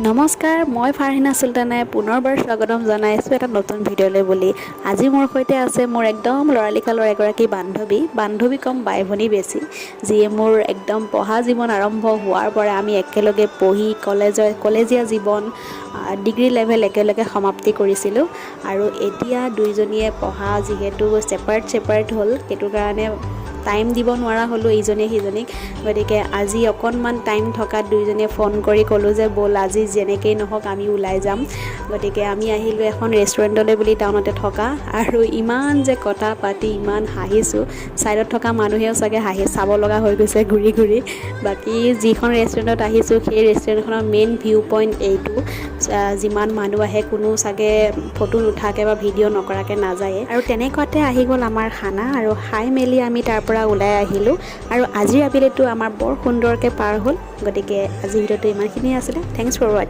নমস্কাৰ, মই ফাৰহিনা চুলতানে পুনৰবাৰ স্বাগতম জনাইছোঁ এটা নতুন ভিডিঅ'লৈ বুলি। আজি মোৰ সৈতে আছে মোৰ একদম ল'ৰালিকালৰ এগৰাকী বান্ধৱী কম বাই ভনী বেছি, যিয়ে মোৰ একদম পঢ়া জীৱন আৰম্ভ হোৱাৰ পৰা আমি একেলগে পঢ়ি কলেজীয়া জীৱন ডিগ্ৰী লেভেল একেলগে সমাপ্তি কৰিছিলোঁ। আৰু এতিয়া দুইজনীয়ে পঢ়া যিহেতু ছেপাৰেট হ'ল, সেইটো কাৰণে টাইম দিব নোৱাৰা হ'লোঁ ইজনীয়ে সিজনীক। গতিকে আজি অকণমান টাইম থকাত দুইজনীয়ে ফোন কৰি ক'লোঁ যে ব'ল আজি যেনেকেই নহওক আমি ওলাই যাম। গতিকে আমি আহিলোঁ এখন ৰেষ্টুৰেণ্টলৈ বুলি টাউনতে থকা, আৰু ইমান যে কথা পাতি ইমান হাঁহিছোঁ, ছাইডত থকা মানুহেও চাগে চাব লগা হৈ গৈছে ঘূৰি ঘূৰি। বাকী যিখন ৰেষ্টুৰেণ্টত আহিছোঁ সেই ৰেষ্টুৰেণ্টখনৰ মেইন ভিউ পইণ্ট এইটো। যিমান মানুহ আহে কোনো চাগে ফটো নুঠাকৈ বা ভিডিঅ' নকৰাকৈ নাযায়ে। আৰু তেনেকুৱাতে আহি গ'ল আমাৰ খানা, আৰু খাই মেলি আমি তাৰ পৰা ওলাই আহিলোঁ। আৰু আজিৰ আবেলিটো আমাৰ বৰ সুন্দৰকৈ পাৰ হ'ল। গতিকে আজিৰ ভিডিঅ'টো ইমানখিনিয়ে আছিলে। থেংকছ ফৰ ৱাচিং।